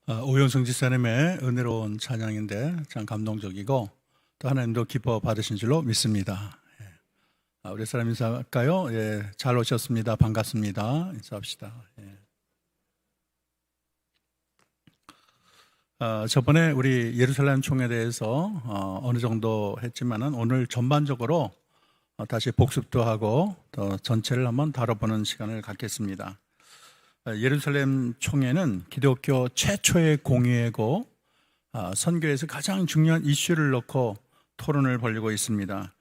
오영성 집사님의 은혜로운 찬양인데 참 감동적이고 또 하나님도 기뻐 받으신 줄로 믿습니다. 우리 사람 인사할까요? 예, 잘 오셨습니다. 반갑습니다. 인사합시다. 저번에 우리 예루살렘 총에 대해서 어느 정도 했지만은 오늘 전반적으로 다시 복습도 하고 또 전체를 한번 다뤄보는 시간을 갖겠습니다. 예루살렘 총회는 기독교 최초의 공의회고 선교에서 가장 중요한 이슈를 놓고 토론을 벌이고 있습니다.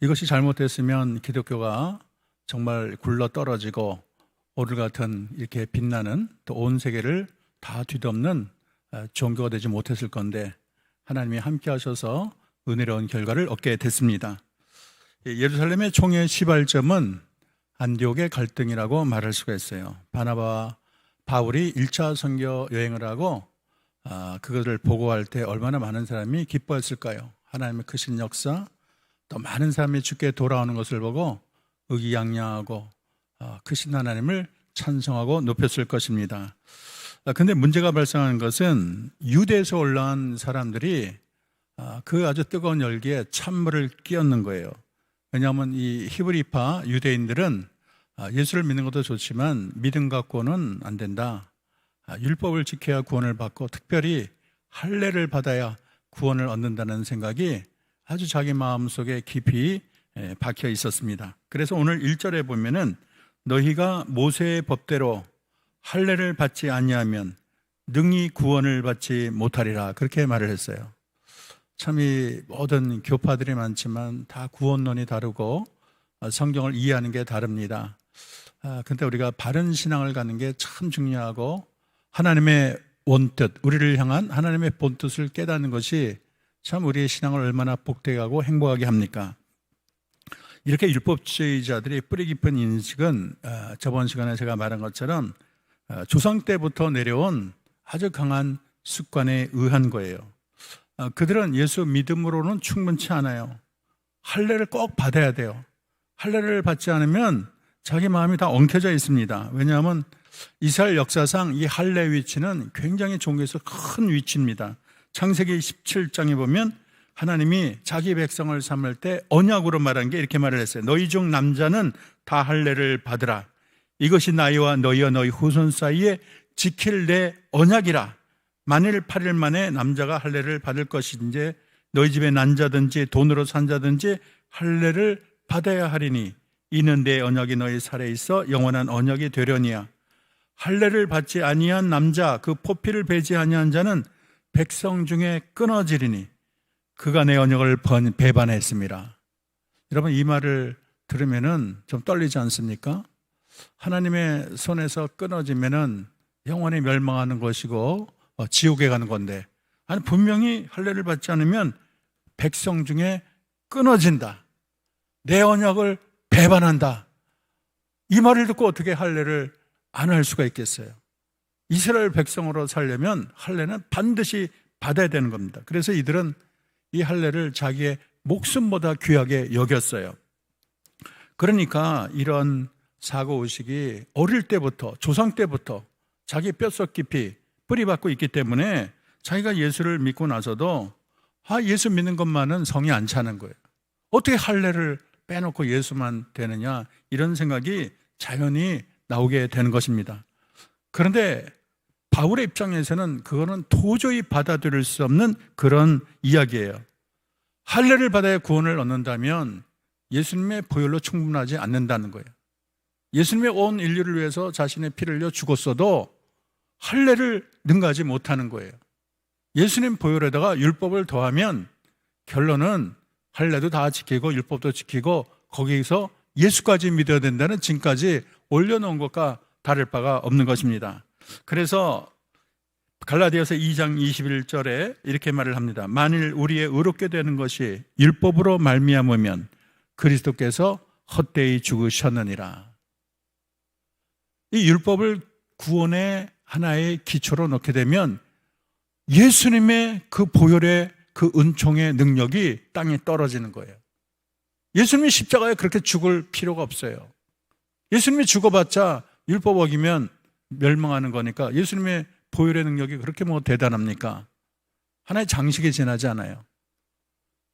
이것이 잘못됐으면 기독교가 정말 굴러 떨어지고 오늘 같은 이렇게 빛나는 또 온 세계를 다 뒤덮는 종교가 되지 못했을 건데 하나님이 함께 하셔서 은혜로운 결과를 얻게 됐습니다. 예루살렘의 총회의 시발점은 안디옥의 갈등이라고 말할 수가 있어요. 바나바와 바울이 1차 선교 여행을 하고 그것을 보고할 때 얼마나 많은 사람이 기뻐했을까요? 하나님의 크신 역사, 또 많은 사람이 주께 돌아오는 것을 보고 의기양양하고 크신 하나님을 찬송하고 높였을 것입니다. 그런데 문제가 발생한 것은 유대에서 올라온 사람들이 그 아주 뜨거운 열기에 찬물을 끼얹는 거예요. 왜냐하면 이 히브리파 유대인들은 예수를 믿는 것도 좋지만 믿음 갖고는 안 된다. 율법을 지켜야 구원을 받고 특별히 할례를 받아야 구원을 얻는다는 생각이 아주 자기 마음속에 깊이 박혀 있었습니다. 그래서 오늘 1절에 보면은 너희가 모세의 법대로 할례를 받지 아니하면 능히 구원을 받지 못하리라, 그렇게 말을 했어요. 참 이 모든 교파들이 많지만 다 구원론이 다르고 성경을 이해하는 게 다릅니다. 근데 우리가 바른 신앙을 갖는 게 참 중요하고 하나님의 원뜻, 우리를 향한 하나님의 본뜻을 깨닫는 것이 참 우리의 신앙을 얼마나 복되게 하고 행복하게 합니까? 이렇게 율법주의자들이 뿌리 깊은 인식은 저번 시간에 제가 말한 것처럼 조상 때부터 내려온 아주 강한 습관에 의한 거예요. 그들은 예수 믿음으로는 충분치 않아요. 할례를 꼭 받아야 돼요. 할례를 받지 않으면 자기 마음이 다 엉켜져 있습니다. 왜냐하면 이스라엘 역사상 이 할례 위치는 굉장히 종교에서 큰 위치입니다. 창세기 17장에 보면 하나님이 자기 백성을 삼을 때 언약으로 말한 게 이렇게 말을 했어요. 너희 중 남자는 다 할례를 받으라. 이것이 나이와 너희와 너희 후손 사이에 지킬 내 언약이라. 만일 8일 만에 남자가 할례를 받을 것인지 너희 집에 난 자든지 돈으로 산 자든지 할례를 받아야 하리니 이는 내 언약이 너희 살에 있어 영원한 언약이 되려니야. 할례를 받지 아니한 남자, 그 포피를 베지 아니한 자는 백성 중에 끊어지리니 그가 내 언약을 배반했습니다. 여러분, 이 말을 들으면은 좀 떨리지 않습니까? 하나님의 손에서 끊어지면은 영원히 멸망하는 것이고 지옥에 가는 건데, 아니 분명히 할례를 받지 않으면 백성 중에 끊어진다, 내 언약을 배반한다. 이 말을 듣고 어떻게 할례를 안 할 수가 있겠어요? 이스라엘 백성으로 살려면 할례는 반드시 받아야 되는 겁니다. 그래서 이들은 이 할례를 자기의 목숨보다 귀하게 여겼어요. 그러니까 이런 사고의식이 어릴 때부터, 조상 때부터 자기 뼛속 깊이 뿌리박고 있기 때문에 자기가 예수를 믿고 나서도 예수 믿는 것만은 성이 안 차는 거예요. 어떻게 할례를 빼놓고 예수만 되느냐, 이런 생각이 자연히 나오게 되는 것입니다. 그런데 바울의 입장에서는 그거는 도저히 받아들일 수 없는 그런 이야기예요. 할례를 받아야 구원을 얻는다면 예수님의 보혈로 충분하지 않는다는 거예요. 예수님의 온 인류를 위해서 자신의 피를 흘려 죽었어도 할례를 능가하지 못하는 거예요. 예수님 보혈에다가 율법을 더하면 결론은 할례도 다 지키고 율법도 지키고 거기서 예수까지 믿어야 된다는 징까지 올려놓은 것과 다를 바가 없는 것입니다. 그래서 갈라디아서 2장 21절에 이렇게 말을 합니다. 만일 우리의 의롭게 되는 것이 율법으로 말미암으면 그리스도께서 헛되이 죽으셨느니라. 이 율법을 구원의 하나의 기초로 놓게 되면 예수님의 그 보혈의 그 은총의 능력이 땅에 떨어지는 거예요. 예수님이 십자가에 그렇게 죽을 필요가 없어요. 예수님이 죽어봤자 율법 어기면 멸망하는 거니까 예수님의 보혈의 능력이 그렇게 뭐 대단합니까? 하나의 장식에 지나지 않아요.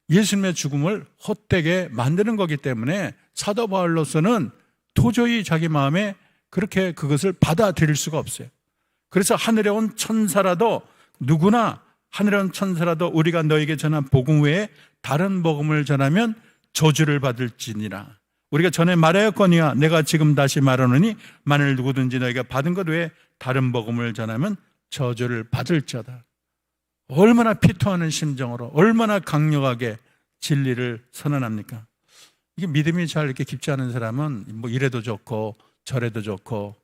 예수님의 죽음을 헛되게 만드는 거기 때문에 사도 바울로서는 도저히 자기 마음에 그렇게 그것을 받아들일 수가 없어요. 그래서 하늘에 온 천사라도, 누구나 하늘에 온 천사라도 우리가 너에게 전한 복음 외에 다른 복음을 전하면 저주를 받을지니라. 우리가 전에 말하였거니와 내가 지금 다시 말하노니 만일 누구든지 너희가 받은 것 외에 다른 복음을 전하면 저주를 받을지어다. 얼마나 피토하는 심정으로, 얼마나 강력하게 진리를 선언합니까? 이게 믿음이 잘 이렇게 깊지 않은 사람은 뭐 이래도 좋고 저래도 좋고,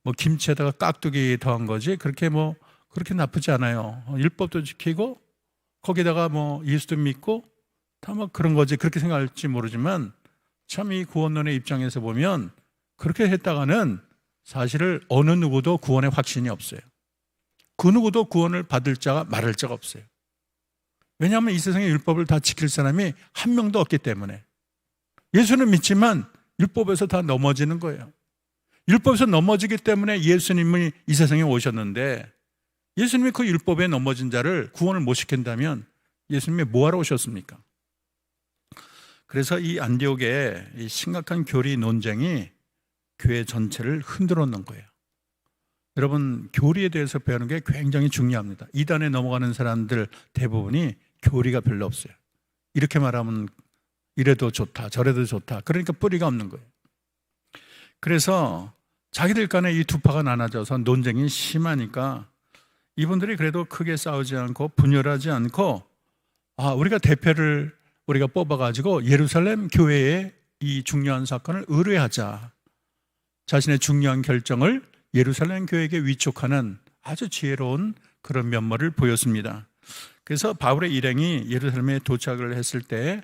뭐 김치에다가 깍두기 더한 거지 그렇게 나쁘지 않아요. 율법도 지키고 거기다가 뭐 예수도 믿고 다 뭐 그런 거지 그렇게 생각할지 모르지만, 참 이 구원론의 입장에서 보면 그렇게 했다가는 사실을 어느 누구도 구원의 확신이 없어요. 그 누구도 구원을 받을 자가 말할 자가 없어요. 왜냐하면 이 세상에 율법을 다 지킬 사람이 한 명도 없기 때문에. 예수는 믿지만 율법에서 다 넘어지는 거예요. 율법에서 넘어지기 때문에 예수님이 이 세상에 오셨는데, 예수님이 그 율법에 넘어진 자를 구원을 못 시킨다면 예수님이 뭐하러 오셨습니까? 그래서 이 안디옥의 이 심각한 교리 논쟁이 교회 전체를 흔들어 놓은 거예요. 여러분, 교리에 대해서 배우는 게 굉장히 중요합니다. 이단에 넘어가는 사람들 대부분이 교리가 별로 없어요. 이렇게 말하면 이래도 좋다 저래도 좋다, 그러니까 뿌리가 없는 거예요. 그래서 자기들 간에 이 두 파가 나눠져서 논쟁이 심하니까 이분들이 그래도 크게 싸우지 않고 분열하지 않고, 우리가 대표를 우리가 뽑아가지고 예루살렘 교회의 이 중요한 사건을 의뢰하자. 자신의 중요한 결정을 예루살렘 교회에게 위촉하는 아주 지혜로운 그런 면모를 보였습니다. 그래서 바울의 일행이 예루살렘에 도착을 했을 때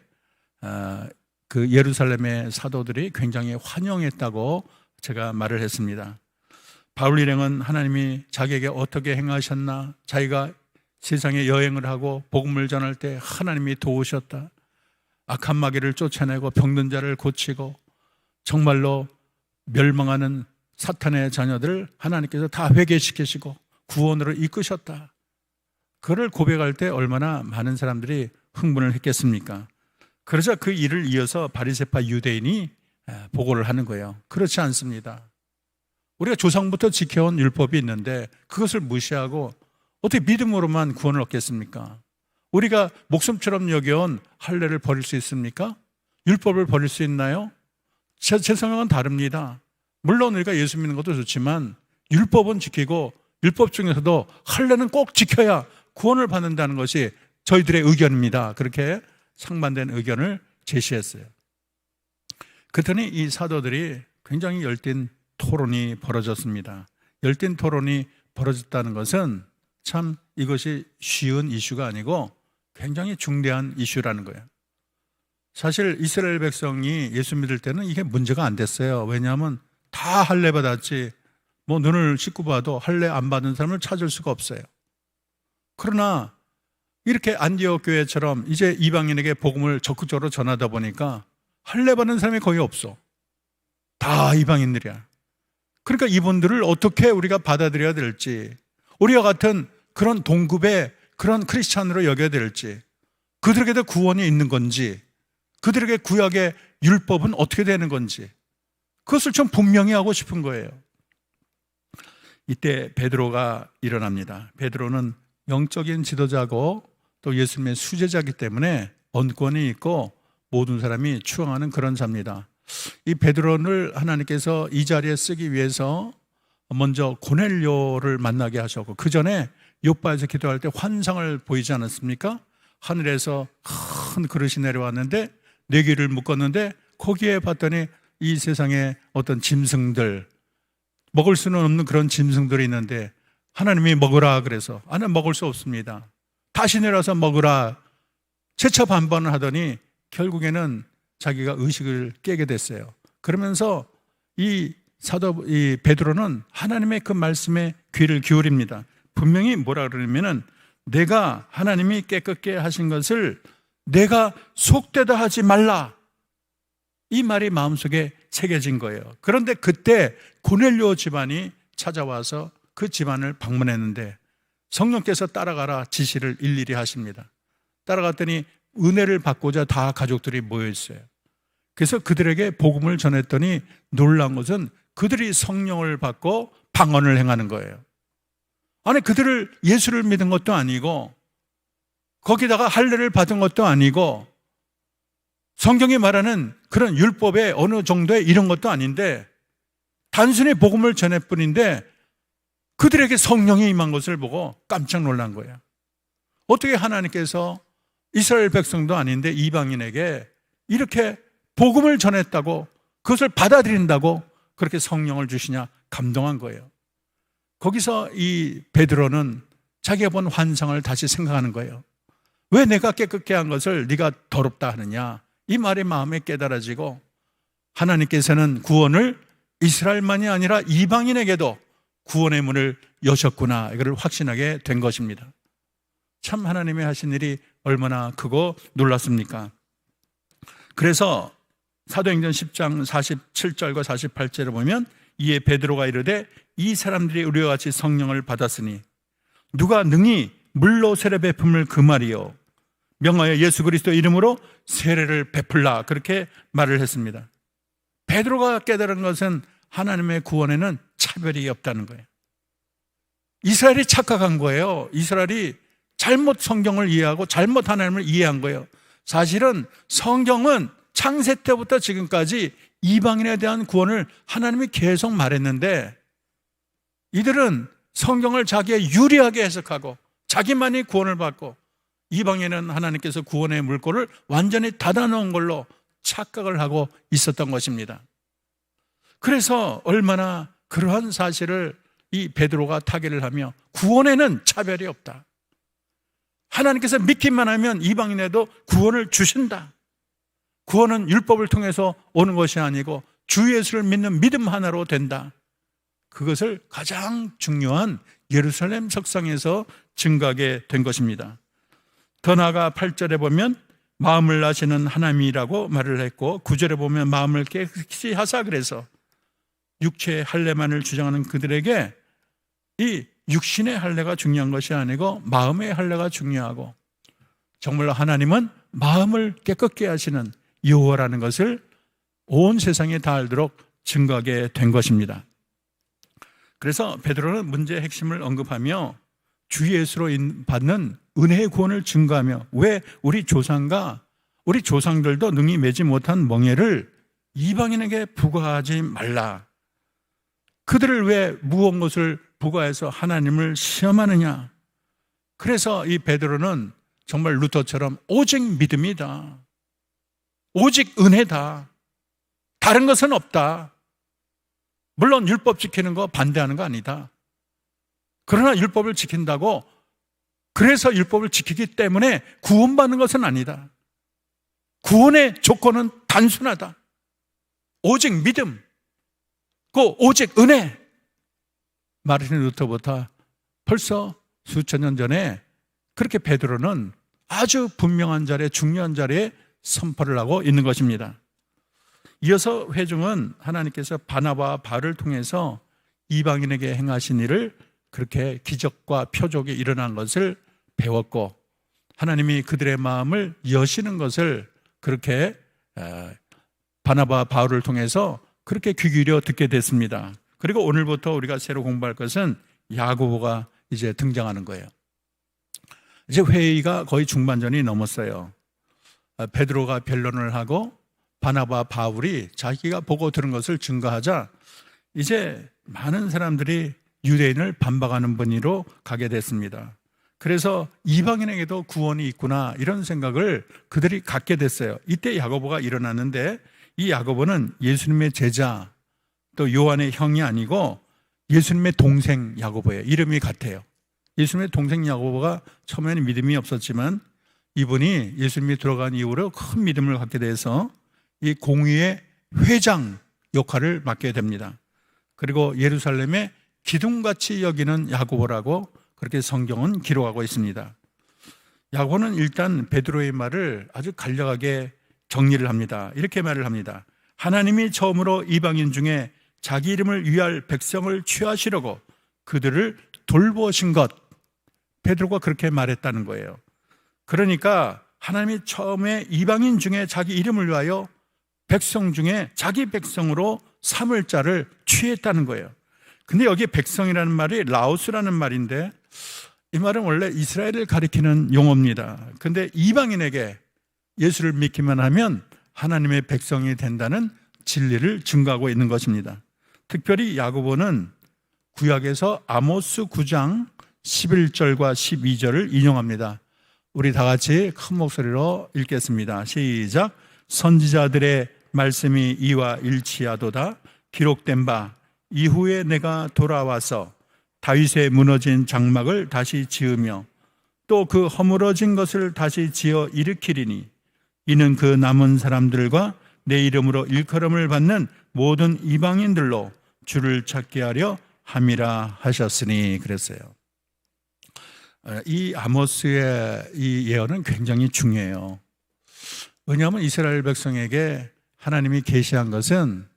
그 예루살렘의 사도들이 굉장히 환영했다고 제가 말을 했습니다. 바울 일행은 하나님이 자기에게 어떻게 행하셨나, 자기가 세상에 여행을 하고 복음을 전할 때 하나님이 도우셨다, 악한 마귀를 쫓아내고 병든 자를 고치고 정말로 멸망하는 사탄의 자녀들을 하나님께서 다 회개시키시고 구원으로 이끄셨다, 그를 고백할 때 얼마나 많은 사람들이 흥분을 했겠습니까? 그러자 그 일을 이어서 바리새파 유대인이 보고를 하는 거예요. 그렇지 않습니다. 우리가 조상부터 지켜온 율법이 있는데 그것을 무시하고 어떻게 믿음으로만 구원을 얻겠습니까? 우리가 목숨처럼 여겨온 할례를 버릴 수 있습니까? 율법을 버릴 수 있나요? 제 생각은 다릅니다. 물론 우리가 예수 믿는 것도 좋지만 율법은 지키고 율법 중에서도 할례는 꼭 지켜야 구원을 받는다는 것이 저희들의 의견입니다. 그렇게 상반된 의견을 제시했어요. 그랬더니 이 사도들이 굉장히 열띤 토론이 벌어졌습니다. 열띤 토론이 벌어졌다는 것은 참 이것이 쉬운 이슈가 아니고 굉장히 중대한 이슈라는 거예요. 사실 이스라엘 백성이 예수 믿을 때는 이게 문제가 안 됐어요. 왜냐하면 다 할례 받았지, 뭐 눈을 씻고 봐도 할례 안 받은 사람을 찾을 수가 없어요. 그러나 이렇게 안디옥 교회처럼 이제 이방인에게 복음을 적극적으로 전하다 보니까 할례 받는 사람이 거의 없어. 다 이방인들이야. 그러니까 이분들을 어떻게 우리가 받아들여야 될지, 우리와 같은 그런 동급의 그런 크리스찬으로 여겨야 될지, 그들에게도 구원이 있는 건지, 그들에게 구약의 율법은 어떻게 되는 건지, 그것을 좀 분명히 하고 싶은 거예요. 이때 베드로가 일어납니다. 베드로는 영적인 지도자고 또 예수님의 수제자이기 때문에 언권이 있고 모든 사람이 추앙하는 그런 자입니다. 이 베드로를 하나님께서 이 자리에 쓰기 위해서 먼저 고넬료를 만나게 하셨고, 그 전에 요바에서 기도할 때 환상을 보이지 않았습니까? 하늘에서 큰 그릇이 내려왔는데 네 개를 묶었는데 거기에 봤더니 이 세상에 어떤 짐승들, 먹을 수는 없는 그런 짐승들이 있는데 하나님이 먹으라 그래서, 나는 먹을 수 없습니다, 다시 내려서 먹으라 재차반번을 하더니 결국에는 자기가 의식을 깨게 됐어요. 그러면서 이 베드로는 하나님의 그 말씀에 귀를 기울입니다. 분명히 뭐라 그러냐면은 내가 하나님이 깨끗게 하신 것을 내가 속되다 하지 말라, 이 말이 마음속에 새겨진 거예요. 그런데 그때 고넬료 집안이 찾아와서 그 집안을 방문했는데 성령께서 따라가라 지시를 일일이 하십니다. 따라갔더니 은혜를 받고자 다 가족들이 모여 있어요. 그래서 그들에게 복음을 전했더니 놀란 것은 그들이 성령을 받고 방언을 행하는 거예요. 아니, 그들을 예수를 믿은 것도 아니고 거기다가 할례를 받은 것도 아니고 성경이 말하는 그런 율법의 어느 정도의 이런 것도 아닌데 단순히 복음을 전할 뿐인데 그들에게 성령이 임한 것을 보고 깜짝 놀란 거예요. 어떻게 하나님께서 이스라엘 백성도 아닌데 이방인에게 이렇게 복음을 전했다고 그것을 받아들인다고 그렇게 성령을 주시냐 감동한 거예요. 거기서 이 베드로는 자기가 본 환상을 다시 생각하는 거예요. 왜 내가 깨끗게 한 것을 네가 더럽다 하느냐, 이 말이 마음에 깨달아지고 하나님께서는 구원을 이스라엘만이 아니라 이방인에게도 구원의 문을 여셨구나, 이걸 확신하게 된 것입니다. 참 하나님의 하신 일이 얼마나 크고 놀랐습니까? 그래서 사도행전 10장 47절과 48절에 보면 이에 베드로가 이르되 이 사람들이 우리와 같이 성령을 받았으니 누가 능히 물로 세례 베품을 금하리요 명하여 예수 그리스도 이름으로 세례를 베풀라, 그렇게 말을 했습니다. 베드로가 깨달은 것은 하나님의 구원에는 차별이 없다는 거예요. 이스라엘이 착각한 거예요. 이스라엘이 잘못 성경을 이해하고 잘못 하나님을 이해한 거예요. 사실은 성경은 창세 때부터 지금까지 이방인에 대한 구원을 하나님이 계속 말했는데 이들은 성경을 자기의 유리하게 해석하고 자기만이 구원을 받고 이방인은 하나님께서 구원의 물꼬를 완전히 닫아놓은 걸로 착각을 하고 있었던 것입니다. 그래서 얼마나 그러한 사실을 이 베드로가 타개를 하며 구원에는 차별이 없다, 하나님께서 믿기만 하면 이방인에도 구원을 주신다, 구원은 율법을 통해서 오는 것이 아니고 주 예수를 믿는 믿음 하나로 된다, 그것을 가장 중요한 예루살렘 석상에서 증거하게 된 것입니다. 더 나아가 8절에 보면 마음을 아시는 하나님이라고 말을 했고 9절에 보면 마음을 깨끗이 하사, 그래서 육체의 할례만을 주장하는 그들에게 이 육신의 할례가 중요한 것이 아니고 마음의 할례가 중요하고 정말로 하나님은 마음을 깨끗게 하시는 여호와라는 것을 온 세상에 다 알도록 증거하게 된 것입니다. 그래서 베드로는 문제의 핵심을 언급하며 주 예수로 받는 은혜의 구원을 증거하며 왜 우리 조상과 우리 조상들도 능히 매지 못한 멍에를 이방인에게 부과하지 말라, 그들을 왜 무언 것을 부과해서 하나님을 시험하느냐. 그래서 이 베드로는 정말 루터처럼 오직 믿음이다, 오직 은혜다, 다른 것은 없다. 물론 율법 지키는 거 반대하는 거 아니다. 그러나 율법을 지킨다고 그래서 율법을 지키기 때문에 구원받는 것은 아니다. 구원의 조건은 단순하다. 오직 믿음, 그 오직 은혜. 마르틴 루터보다 벌써 수천 년 전에 그렇게 베드로는 아주 분명한 자리에, 중요한 자리에 선포를 하고 있는 것입니다. 이어서 회중은 하나님께서 바나바와 바울을 통해서 이방인에게 행하신 일을, 그렇게 기적과 표적이 일어난 것을 배웠고 하나님이 그들의 마음을 여시는 것을 그렇게 바나바와 바울을 통해서 그렇게 귀 기울여 듣게 됐습니다. 그리고 오늘부터 우리가 새로 공부할 것은 야고보가 이제 등장하는 거예요. 이제 회의가 거의 중반전이 넘었어요. 베드로가 변론을 하고 바나바 바울이 자기가 보고 들은 것을 증거하자 이제 많은 사람들이 유대인을 반박하는 분위로 가게 됐습니다. 그래서 이방인에게도 구원이 있구나, 이런 생각을 그들이 갖게 됐어요. 이때 야고보가 일어났는데 이 야고보는 예수님의 제자, 또 요한의 형이 아니고 예수님의 동생 야고보예요. 이름이 같아요. 예수님의 동생 야고보가 처음에는 믿음이 없었지만 이분이 예수님이 들어간 이후로 큰 믿음을 갖게 돼서 이 공의의 회장 역할을 맡게 됩니다. 그리고 예루살렘의 기둥같이 여기는 야고보라고 그렇게 성경은 기록하고 있습니다. 야고보는 일단 베드로의 말을 아주 간략하게 정리를 합니다. 이렇게 말을 합니다. 하나님이 처음으로 이방인 중에 자기 이름을 위할 백성을 취하시려고 그들을 돌보신 것, 베드로가 그렇게 말했다는 거예요. 그러니까 하나님이 처음에 이방인 중에 자기 이름을 위하여 백성 중에 자기 백성으로 삼을 자를 취했다는 거예요. 근데 여기 백성이라는 말이 라오스라는 말인데, 이 말은 원래 이스라엘을 가리키는 용어입니다. 근데 이방인에게 예수를 믿기만 하면 하나님의 백성이 된다는 진리를 증거하고 있는 것입니다. 특별히 야고보는 구약에서 아모스 9장 11절과 12절을 인용합니다. 우리 다 같이 큰 목소리로 읽겠습니다. 시작. 선지자들의 말씀이 이와 일치하도다. 기록된 바 이후에 내가 돌아와서 다윗의 무너진 장막을 다시 지으며 또 그 허물어진 것을 다시 지어 일으키리니 이는 그 남은 사람들과 내 이름으로 일컬음을 받는 모든 이방인들로 주를 찾게 하려 함이라 하셨으니 그랬어요. 이 아모스의 이 예언은 굉장히 중요해요. 왜냐하면 이스라엘 백성에게 하나님이 계시한 것은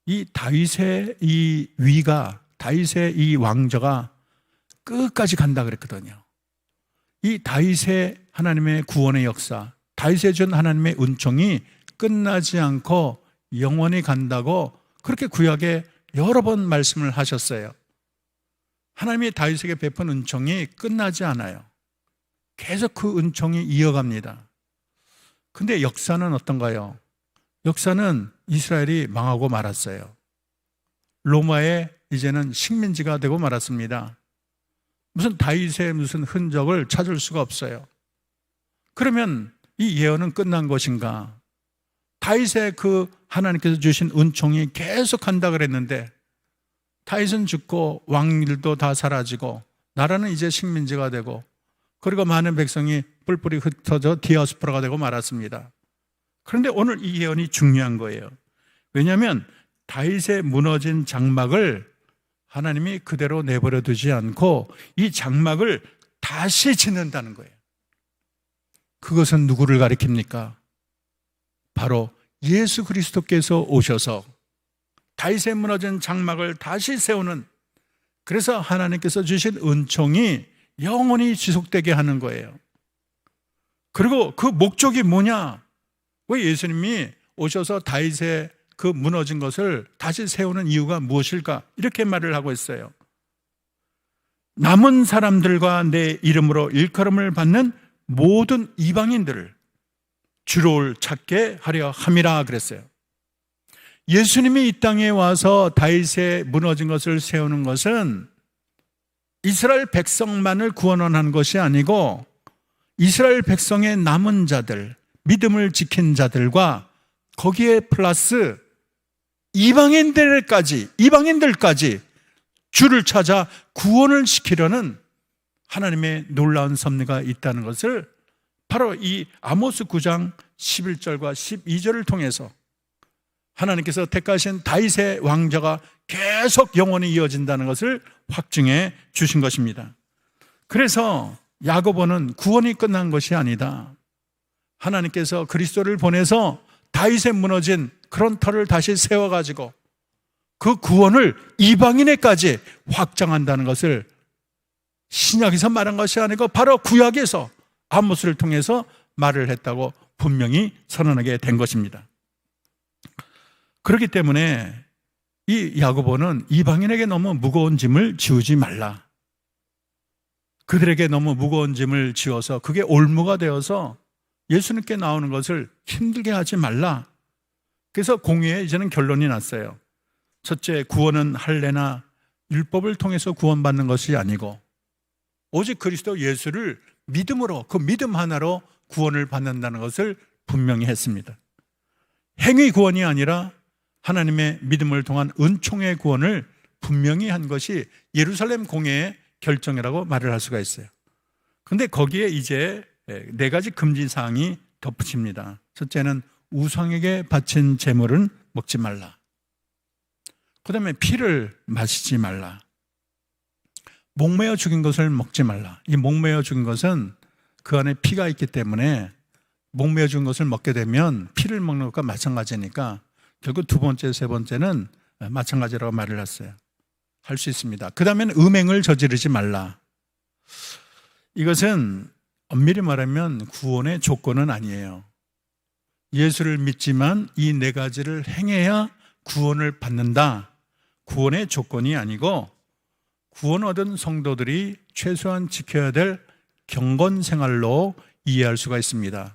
이 다윗의 이 위가, 다윗의 이 왕조가 끝까지 간다 그랬거든요. 이 다윗의 하나님의 구원의 역사, 다윗에 준 하나님의 은총이 끝나지 않고 영원히 간다고 그렇게 구약에 여러 번 말씀을 하셨어요. 하나님이 다윗에게 베푼 은총이 끝나지 않아요. 계속 그 은총이 이어갑니다. 근데 역사는 어떤가요? 역사는 이스라엘이 망하고 말았어요. 로마의 이제는 식민지가 되고 말았습니다. 무슨 다윗의 무슨 흔적을 찾을 수가 없어요. 그러면 이 예언은 끝난 것인가? 다윗의 그 하나님께서 주신 은총이 계속 한다 그랬는데 다윗은 죽고 왕일도 다 사라지고 나라는 이제 식민지가 되고 그리고 많은 백성이 뿔뿔이 흩어져 디아스포라가 되고 말았습니다. 그런데 오늘 이 예언이 중요한 거예요. 왜냐하면 다윗의 무너진 장막을 하나님이 그대로 내버려 두지 않고 이 장막을 다시 짓는다는 거예요. 그것은 누구를 가리킵니까? 바로 예수 그리스도께서 오셔서 다윗의 무너진 장막을 다시 세우는, 그래서 하나님께서 주신 은총이 영원히 지속되게 하는 거예요. 그리고 그 목적이 뭐냐? 왜 예수님이 오셔서 다윗의 그 무너진 것을 다시 세우는 이유가 무엇일까? 이렇게 말을 하고 있어요. 남은 사람들과 내 이름으로 일컬음을 받는 모든 이방인들을 주를 찾게 하려 함이라 그랬어요. 예수님이 이 땅에 와서 다윗의 무너진 것을 세우는 것은 이스라엘 백성만을 구원하는 것이 아니고 이스라엘 백성의 남은 자들, 믿음을 지킨 자들과 거기에 플러스 이방인들까지 주를 찾아 구원을 시키려는 하나님의 놀라운 섭리가 있다는 것을 바로 이 아모스 9장 11절과 12절을 통해서 하나님께서 택하신 다윗의 왕자가 계속 영원히 이어진다는 것을 확증해 주신 것입니다. 그래서 야고보는 구원이 끝난 것이 아니다. 하나님께서 그리스도를 보내서 다윗의 무너진 그런 터를 다시 세워가지고 그 구원을 이방인에까지 확장한다는 것을 신약에서 말한 것이 아니고 바로 구약에서 아모스를 통해서 말을 했다고 분명히 선언하게 된 것입니다. 그렇기 때문에 이 야고보는 이방인에게 너무 무거운 짐을 지우지 말라. 그들에게 너무 무거운 짐을 지어서 그게 올무가 되어서 예수님께 나오는 것을 힘들게 하지 말라. 그래서 공의에 이제는 결론이 났어요. 첫째, 구원은 할례나 율법을 통해서 구원받는 것이 아니고 오직 그리스도 예수를 믿음으로, 그 믿음 하나로 구원을 받는다는 것을 분명히 했습니다. 행위 구원이 아니라 하나님의 믿음을 통한 은총의 구원을 분명히 한 것이 예루살렘 공회의 결정이라고 말을 할 수가 있어요. 그런데 거기에 이제 4가지 금지사항이 덧붙입니다. 첫째는 우상에게 바친 제물은 먹지 말라. 그 다음에 피를 마시지 말라. 목매어 죽인 것을 먹지 말라. 이 목매어 죽인 것은 그 안에 피가 있기 때문에 목매어 죽인 것을 먹게 되면 피를 먹는 것과 마찬가지니까 결국 2번째, 3번째는 마찬가지라고 말을 했어요. 할 수 있습니다. 그 다음에는 음행을 저지르지 말라. 이것은 엄밀히 말하면 구원의 조건은 아니에요. 예수를 믿지만 이 네 가지를 행해야 구원을 받는다. 구원의 조건이 아니고 구원 얻은 성도들이 최소한 지켜야 될 경건 생활로 이해할 수가 있습니다.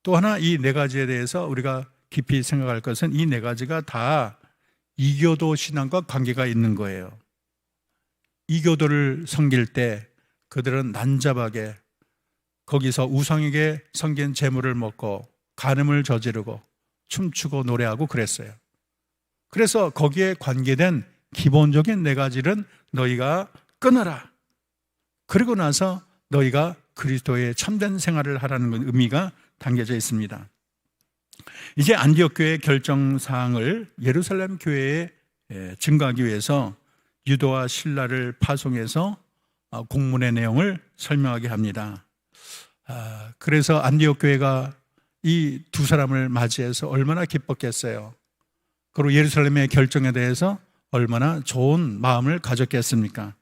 또 하나 이 네 가지에 대해서 우리가 깊이 생각할 것은 이 네 가지가 다 이교도 신앙과 관계가 있는 거예요. 이교도를 섬길 때 그들은 난잡하게 거기서 우상에게 섬긴 재물을 먹고 간음을 저지르고 춤추고 노래하고 그랬어요. 그래서 거기에 관계된 기본적인 네 가지는 너희가 끊어라. 그리고 나서 너희가 그리스도의 참된 생활을 하라는 의미가 담겨져 있습니다. 이제 안디옥 교회의 결정사항을 예루살렘 교회에 증거하기 위해서 유다와 실라를 파송해서 공문의 내용을 설명하게 합니다. 그래서 안디옥 교회가 이 두 사람을 맞이해서 얼마나 기뻤겠어요. 그리고 예루살렘의 결정에 대해서 얼마나 좋은 마음을 가졌겠습니까?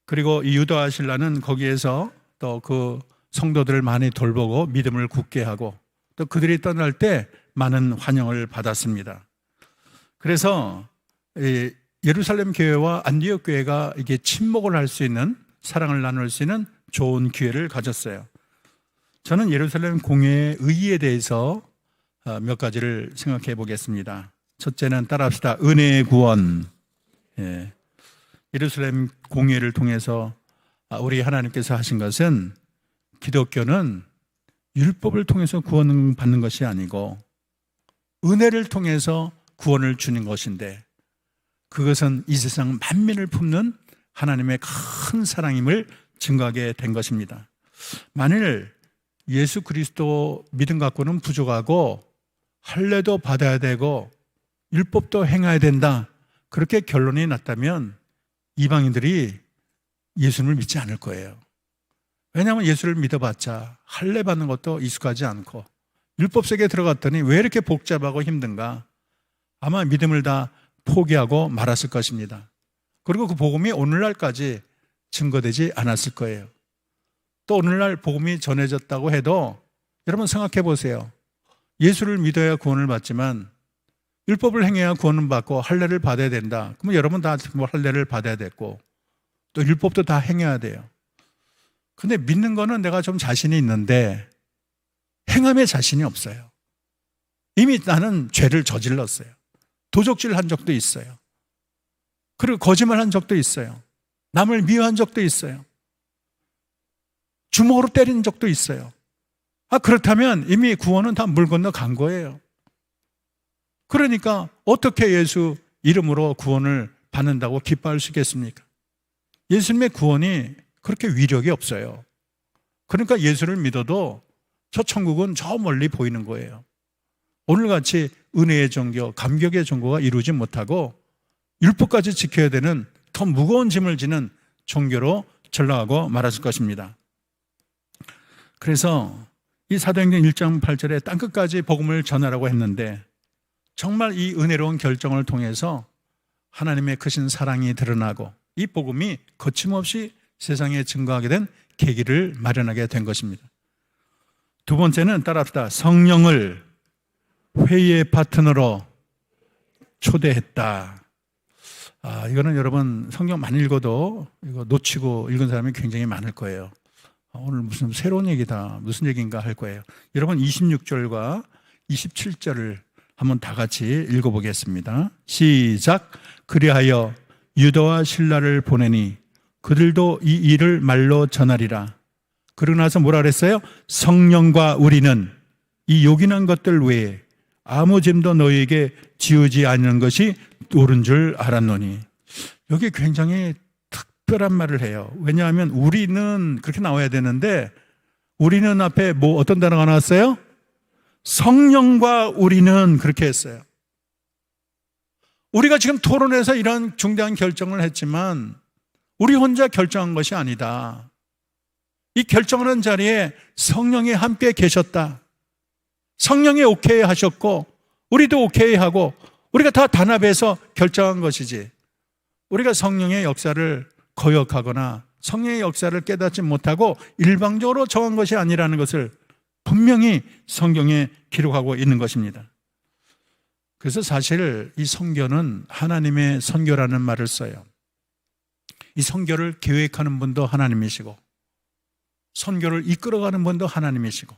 그리고 이 유다와 실라는 거기에서 또 그 성도들을 많이 돌보고 믿음을 굳게 하고 또 그들이 떠날 때 많은 환영을 받았습니다. 그래서 예루살렘 교회와 안디옥 교회가 이게 친목을 할 수 있는, 사랑을 나눌 수 있는 좋은 기회를 가졌어요. 저는 예루살렘 공회의 의의에 대해서 몇 가지를 생각해 보겠습니다. 첫째는 따라합시다. 은혜의 구원. 예루살렘 공회를 통해서 우리 하나님께서 하신 것은 기독교는 율법을 통해서 구원을 받는 것이 아니고 은혜를 통해서 구원을 주는 것인데, 그것은 이 세상 만민을 품는 하나님의 큰 사랑임을 증거하게 된 것입니다. 만일 예수 그리스도 믿음 갖고는 부족하고 할례도 받아야 되고 율법도 행해야 된다, 그렇게 결론이 났다면 이방인들이 예수님을 믿지 않을 거예요. 왜냐하면 예수를 믿어봤자 할례 받는 것도 익숙하지 않고 율법 속에 들어갔더니 왜 이렇게 복잡하고 힘든가, 아마 믿음을 다 포기하고 말았을 것입니다. 그리고 그 복음이 오늘날까지 증거되지 않았을 거예요. 또 오늘날 복음이 전해졌다고 해도 여러분 생각해 보세요. 예수를 믿어야 구원을 받지만 율법을 행해야 구원을 받고 할례를 받아야 된다. 그러면 여러분 다 할례를 받아야 됐고 또 율법도 다 행해야 돼요. 근데 믿는 거는 내가 좀 자신이 있는데 행함에 자신이 없어요. 이미 나는 죄를 저질렀어요. 도적질 한 적도 있어요. 그리고 거짓말 한 적도 있어요. 남을 미워한 적도 있어요. 주먹으로 때린 적도 있어요. 그렇다면 이미 구원은 다 물 건너 간 거예요. 그러니까 어떻게 예수 이름으로 구원을 받는다고 기뻐할 수 있겠습니까? 예수님의 구원이 그렇게 위력이 없어요. 그러니까 예수를 믿어도 저 천국은 저 멀리 보이는 거예요. 오늘같이 은혜의 종교, 감격의 종교가 이루지 못하고 율법까지 지켜야 되는 더 무거운 짐을 지는 종교로 전락하고 말았을 것입니다. 그래서 이 사도행전 1장 8절에 땅끝까지 복음을 전하라고 했는데, 정말 이 은혜로운 결정을 통해서 하나님의 크신 사랑이 드러나고 이 복음이 거침없이 세상에 증거하게 된 계기를 마련하게 된 것입니다. 두 번째는 따라합시다. 성령을 회의의 파트너로 초대했다. 이거는 여러분 성경 많이 읽어도 이거 놓치고 읽은 사람이 굉장히 많을 거예요. 오늘 무슨 새로운 얘기다, 무슨 얘기인가 할 거예요. 여러분 26절과 27절을 한번 다 같이 읽어보겠습니다. 시작. 그리하여 유다와 실라를 보내니 그들도 이 일을 말로 전하리라. 그러고 나서 뭐라 그랬어요? 성령과 우리는 이 요긴한 것들 외에 아무 짐도 너희에게 지우지 않는 것이 옳은 줄 알았노니. 여기 굉장히 특별한 말을 해요. 왜냐하면 우리는 그렇게 나와야 되는데 우리는 앞에 어떤 단어가 나왔어요? 성령과 우리는 그렇게 했어요. 우리가 지금 토론해서 이런 중대한 결정을 했지만 우리 혼자 결정한 것이 아니다. 이 결정하는 자리에 성령이 함께 계셨다. 성령이 오케이 하셨고 우리도 오케이 하고 우리가 다 단합해서 결정한 것이지. 우리가 성령의 역사를 거역하거나 성령의 역사를 깨닫지 못하고 일방적으로 정한 것이 아니라는 것을 분명히 성경에 기록하고 있는 것입니다. 그래서 사실 이 선교는 하나님의 선교라는 말을 써요. 이 선교를 계획하는 분도 하나님이시고 선교를 이끌어가는 분도 하나님이시고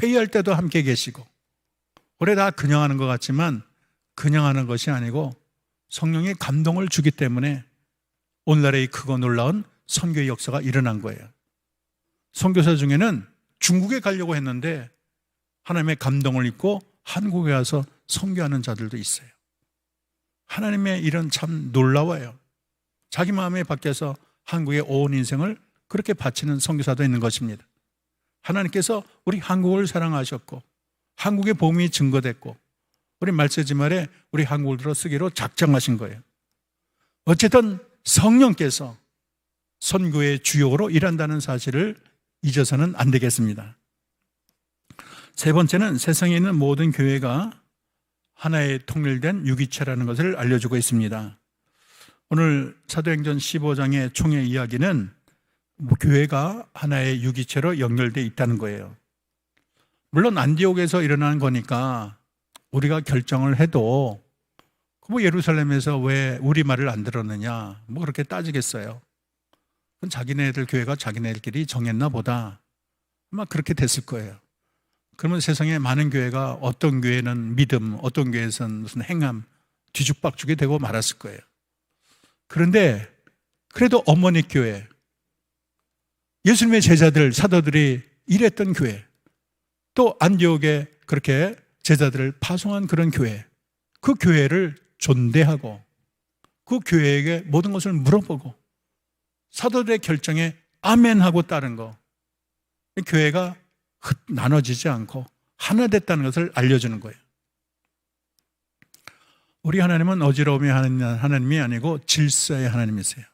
회의할 때도 함께 계시고 우리 다 그냥 하는 것 같지만 그냥 하는 것이 아니고 성령의 감동을 주기 때문에 오늘날의 이 크고 놀라운 선교의 역사가 일어난 거예요. 선교사 중에는 중국에 가려고 했는데 하나님의 감동을 입고 한국에 와서 선교하는 자들도 있어요. 하나님의 일은 참 놀라워요. 자기 마음에 밖에서 한국의 온 인생을 그렇게 바치는 선교사도 있는 것입니다. 하나님께서 우리 한국을 사랑하셨고 한국의 복음이 증거됐고 우리 말세지 말에 우리 한국을 들어 쓰기로 작정하신 거예요. 어쨌든 성령께서 선교의 주역으로 일한다는 사실을 잊어서는 안 되겠습니다. 세 번째는 세상에 있는 모든 교회가 하나의 통일된 유기체라는 것을 알려주고 있습니다. 오늘 사도행전 15장의 총회 이야기는 교회가 하나의 유기체로 연결되어 있다는 거예요. 물론 안디옥에서 일어난 거니까 우리가 결정을 해도 뭐 예루살렘에서 왜 우리 말을 안 들었느냐 뭐 그렇게 따지겠어요. 그건 자기네들 교회가 자기네들끼리 정했나 보다 아마 그렇게 됐을 거예요. 그러면 세상에 많은 교회가 어떤 교회는 믿음, 어떤 교회에서는 무슨 행함 뒤죽박죽이 되고 말았을 거예요. 그런데 그래도 어머니 교회, 예수님의 제자들, 사도들이 일했던 교회, 또 안디옥에 그렇게 제자들을 파송한 그런 교회, 그 교회를 존대하고 그 교회에게 모든 것을 물어보고 사도들의 결정에 아멘하고 따른 거, 교회가 나눠지지 않고 하나 됐다는 것을 알려주는 거예요. 우리 하나님은 어지러움의 하나님이 아니고 질서의 하나님이세요.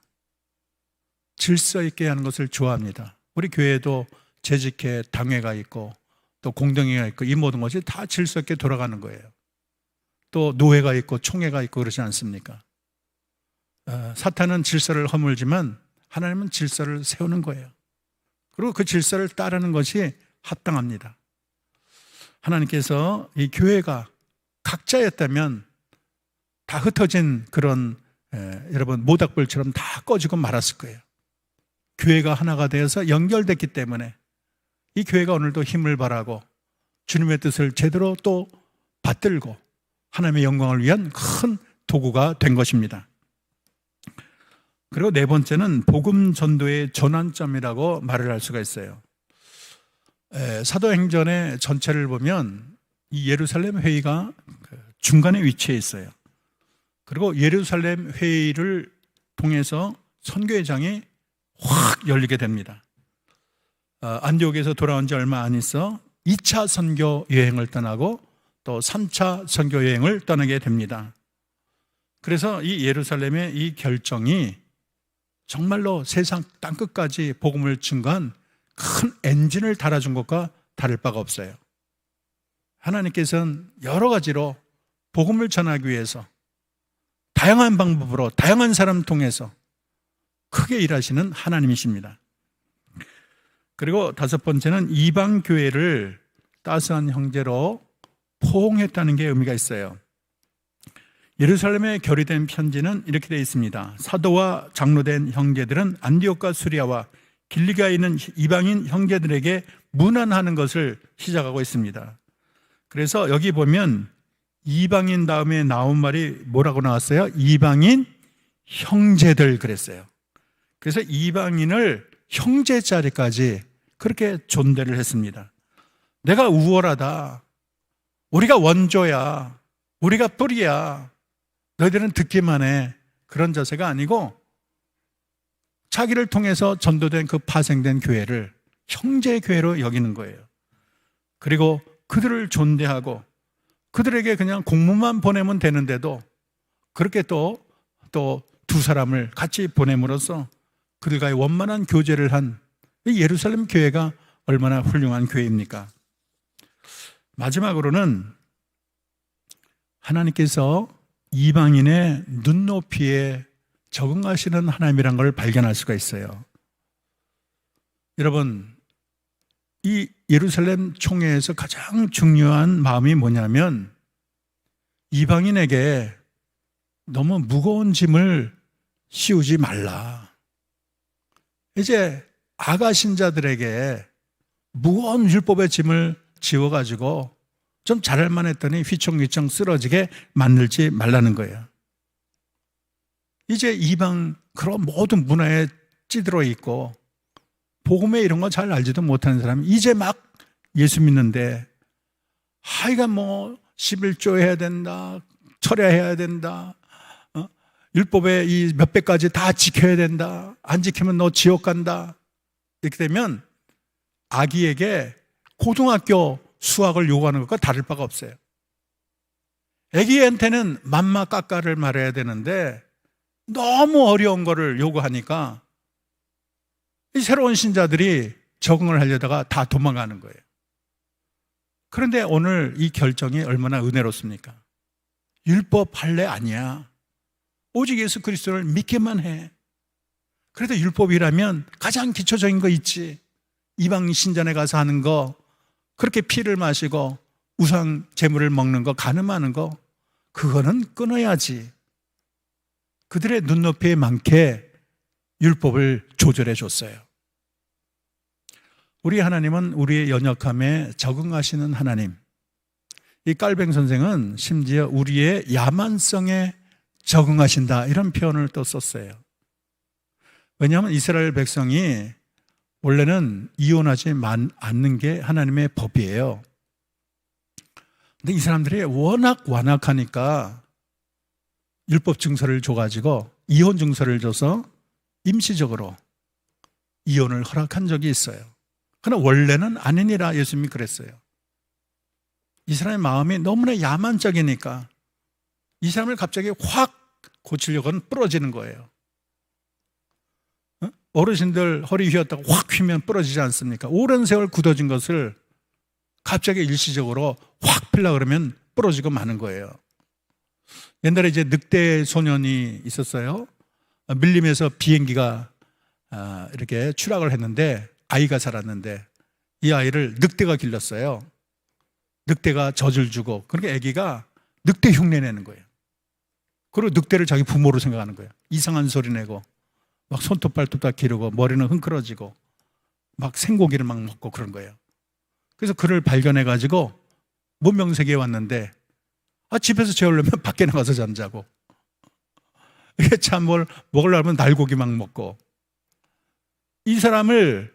질서 있게 하는 것을 좋아합니다. 우리 교회에도 재직회, 당회가 있고 또 공동회가 있고 이 모든 것이 다 질서 있게 돌아가는 거예요. 또 노회가 있고 총회가 있고 그러지 않습니까? 사탄은 질서를 허물지만 하나님은 질서를 세우는 거예요. 그리고 그 질서를 따르는 것이 합당합니다. 하나님께서 이 교회가 각자였다면 다 흩어진 그런 여러분 모닥불처럼 다 꺼지고 말았을 거예요. 교회가 하나가 되어서 연결됐기 때문에 이 교회가 오늘도 힘을 발하고 주님의 뜻을 제대로 또 받들고 하나님의 영광을 위한 큰 도구가 된 것입니다. 그리고 네 번째는 복음 전도의 전환점이라고 말을 할 수가 있어요. 사도행전의 전체를 보면 이 예루살렘 회의가 중간에 위치해 있어요. 그리고 예루살렘 회의를 통해서 선교회장이 확 열리게 됩니다. 안디옥에서 돌아온 지 얼마 안 있어 2차 선교 여행을 떠나고 또 3차 선교 여행을 떠나게 됩니다. 그래서 이 예루살렘의 이 결정이 정말로 세상 땅끝까지 복음을 증거한 큰 엔진을 달아준 것과 다를 바가 없어요. 하나님께서는 여러 가지로 복음을 전하기 위해서 다양한 방법으로 다양한 사람 통해서 크게 일하시는 하나님이십니다. 그리고 다섯 번째는 이방 교회를 따스한 형제로 포옹했다는 게 의미가 있어요. 예루살렘에 결의된 편지는 이렇게 되어 있습니다. 사도와 장로된 형제들은 안디옥과 수리아와 길리가에 있는 이방인 형제들에게 문안하는 것을 시작하고 있습니다. 그래서 여기 보면 이방인 다음에 나온 말이 뭐라고 나왔어요? 이방인 형제들 그랬어요. 그래서 이방인을 형제 자리까지 그렇게 존대를 했습니다. 내가 우월하다. 우리가 원조야. 우리가 뿌리야. 너희들은 듣기만 해. 그런 자세가 아니고 자기를 통해서 전도된 그 파생된 교회를 형제 교회로 여기는 거예요. 그리고 그들을 존대하고 그들에게 그냥 공문만 보내면 되는데도 그렇게 또 두 사람을 같이 보냄으로써 그들과의 원만한 교제를 한 예루살렘 교회가 얼마나 훌륭한 교회입니까? 마지막으로는 하나님께서 이방인의 눈높이에 적응하시는 하나님이란 걸 발견할 수가 있어요. 여러분, 이 예루살렘 총회에서 가장 중요한 마음이 뭐냐면 이방인에게 너무 무거운 짐을 씌우지 말라. 이제 아가 신자들에게 무거운 율법의 짐을 지워가지고 좀 잘할 만했더니 휘청휘청 쓰러지게 만들지 말라는 거예요. 이제 이방 그런 모든 문화에 찌들어 있고 복음에 이런 거 잘 알지도 못하는 사람이 이제 막 예수 믿는데 하여간 뭐 11조 해야 된다, 철야해야 된다, 율법의 이 몇백 가지 다 지켜야 된다, 안 지키면 너 지옥 간다. 이렇게 되면 아기에게 고등학교 수학을 요구하는 것과 다를 바가 없어요. 아기한테는 맘마 까까를 말해야 되는데 너무 어려운 거를 요구하니까 이 새로운 신자들이 적응을 하려다가 다 도망가는 거예요. 그런데 오늘 이 결정이 얼마나 은혜롭습니까? 율법 할래 아니야. 오직 예수 그리스도를 믿기만 해. 그래도 율법이라면 가장 기초적인 거 있지. 이방 신전에 가서 하는 거, 그렇게 피를 마시고 우상 제물을 먹는 거, 간음하는 거, 그거는 끊어야지. 그들의 눈높이에 많게 율법을 조절해 줬어요. 우리 하나님은 우리의 연약함에 적응하시는 하나님. 이 깔뱅 선생은 심지어 우리의 야만성에 적응하신다 이런 표현을 또 썼어요. 왜냐하면 이스라엘 백성이 원래는 이혼하지 않는 게 하나님의 법이에요. 근데 이 사람들이 워낙 완악하니까 율법 증서를 줘가지고 이혼 증서를 줘서 임시적으로 이혼을 허락한 적이 있어요. 그러나 원래는 아니니라 예수님이 그랬어요. 이 사람의 마음이 너무나 야만적이니까 이 사람을 갑자기 확 고치려고는 부러지는 거예요. 어르신들 허리 휘었다가 확 휘면 부러지지 않습니까? 오랜 세월 굳어진 것을 갑자기 일시적으로 확 펴려고 그러면 부러지고 마는 거예요. 옛날에 이제 늑대 소년이 있었어요. 밀림에서 비행기가 이렇게 추락을 했는데 아이가 살았는데 이 아이를 늑대가 길렀어요. 늑대가 젖을 주고 그러니까 아기가 늑대 흉내 내는 거예요. 그리고 늑대를 자기 부모로 생각하는 거예요. 이상한 소리 내고 막 손톱 발톱 다 기르고 머리는 흥크러지고 막 생고기를 막 먹고 그런 거예요. 그래서 그를 발견해 가지고 문명세계에 왔는데 집에서 재우려면 밖에 나가서 잠자고 이게 참 뭘 먹으려면 날고기 막 먹고 이 사람을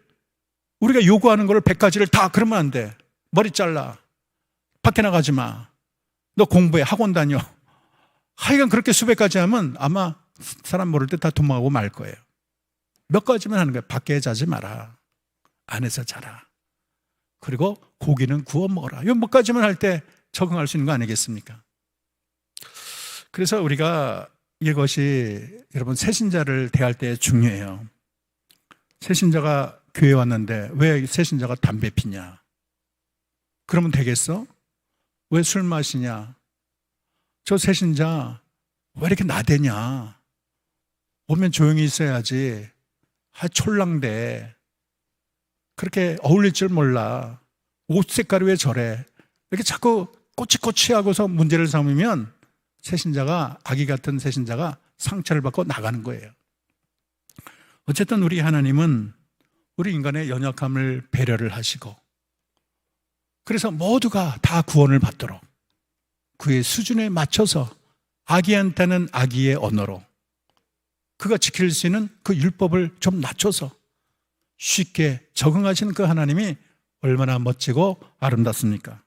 우리가 요구하는 걸 100가지를 다 그러면 안 돼. 머리 잘라. 밖에 나가지 마. 너 공부해. 학원 다녀. 하여간 그렇게 수백 가지 하면 아마 사람 모를 때 다 도망가고 말 거예요. 몇 가지만 하는 거예요. 밖에 자지 마라. 안에서 자라. 그리고 고기는 구워 먹어라. 이 몇 가지만 할 때 적응할 수 있는 거 아니겠습니까? 그래서 우리가 이것이 여러분 새신자를 대할 때 중요해요. 새신자가 교회에 왔는데 왜 새신자가 담배 피냐? 그러면 되겠어? 왜 술 마시냐? 저 새신자 왜 이렇게 나대냐? 오면 조용히 있어야지. 촐랑대. 그렇게 어울릴 줄 몰라. 옷 색깔이 왜 저래? 이렇게 자꾸 꼬치꼬치하고서 문제를 삼으면 새신자가, 아기 같은 새신자가 상처를 받고 나가는 거예요. 어쨌든 우리 하나님은 우리 인간의 연약함을 배려를 하시고 그래서 모두가 다 구원을 받도록 그의 수준에 맞춰서 아기한테는 아기의 언어로 그가 지킬 수 있는 그 율법을 좀 낮춰서 쉽게 적응하시는 그 하나님이 얼마나 멋지고 아름답습니까?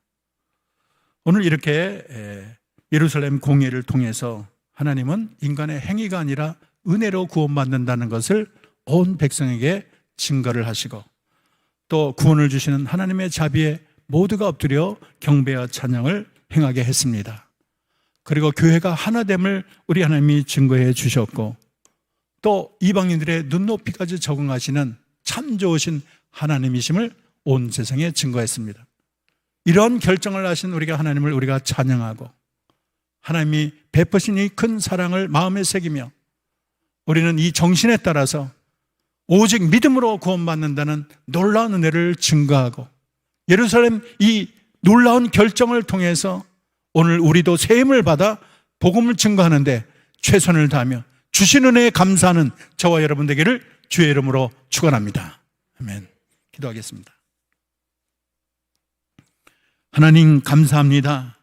오늘 이렇게 예루살렘 공예를 통해서 하나님은 인간의 행위가 아니라 은혜로 구원받는다는 것을 온 백성에게 증거를 하시고 또 구원을 주시는 하나님의 자비에 모두가 엎드려 경배와 찬양을 행하게 했습니다. 그리고 교회가 하나됨을 우리 하나님이 증거해 주셨고 또 이방인들의 눈높이까지 적응하시는 참 좋으신 하나님이심을 온 세상에 증거했습니다. 이런 결정을 하신 우리가 하나님을 우리가 찬양하고 하나님이 베푸신 이 큰 사랑을 마음에 새기며 우리는 이 정신에 따라서 오직 믿음으로 구원받는다는 놀라운 은혜를 증거하고 예루살렘 이 놀라운 결정을 통해서 오늘 우리도 새 힘을 받아 복음을 증거하는데 최선을 다하며 주신 은혜에 감사하는 저와 여러분 되기를 주의 이름으로 축원합니다. 아멘. 기도하겠습니다. 하나님 감사합니다.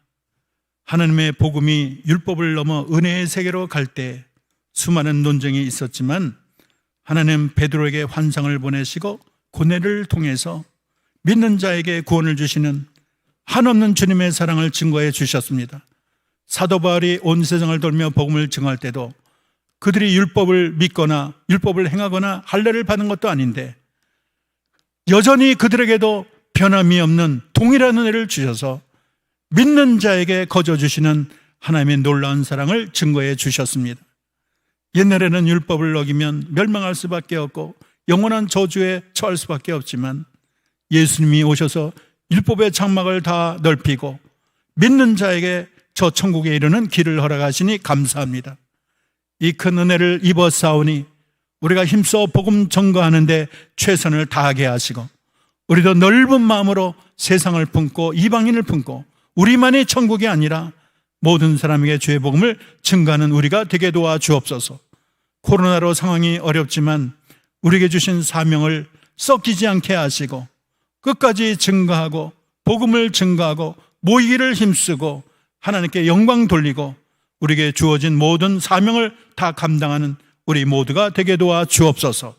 하나님의 복음이 율법을 넘어 은혜의 세계로 갈 때 수많은 논쟁이 있었지만 하나님 베드로에게 환상을 보내시고 고뇌를 통해서 믿는 자에게 구원을 주시는 한없는 주님의 사랑을 증거해 주셨습니다. 사도 바울이 온 세상을 돌며 복음을 증거할 때도 그들이 율법을 믿거나 율법을 행하거나 할례를 받는 것도 아닌데 여전히 그들에게도 변함이 없는 동일한 은혜를 주셔서 믿는 자에게 거저 주시는 하나님의 놀라운 사랑을 증거해 주셨습니다. 옛날에는 율법을 어기면 멸망할 수밖에 없고 영원한 저주에 처할 수밖에 없지만 예수님이 오셔서 율법의 장막을 다 넓히고 믿는 자에게 저 천국에 이르는 길을 허락하시니 감사합니다. 이 큰 은혜를 입어싸우니 우리가 힘써 복음 전거하는데 최선을 다하게 하시고 우리도 넓은 마음으로 세상을 품고 이방인을 품고 우리만이 천국이 아니라 모든 사람에게 주의 복음을 증거하는 우리가 되게 도와 주옵소서. 코로나로 상황이 어렵지만 우리에게 주신 사명을 썩히지 않게 하시고 끝까지 증거하고 복음을 증거하고 모이기를 힘쓰고 하나님께 영광 돌리고 우리에게 주어진 모든 사명을 다 감당하는 우리 모두가 되게 도와 주옵소서.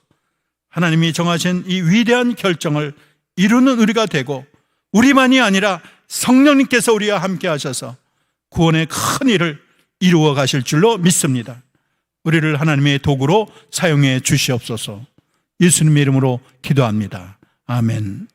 하나님이 정하신 이 위대한 결정을 이루는 우리가 되고 우리만이 아니라 성령님께서 우리와 함께 하셔서 구원의 큰 일을 이루어 가실 줄로 믿습니다. 우리를 하나님의 도구로 사용해 주시옵소서. 예수님의 이름으로 기도합니다. 아멘.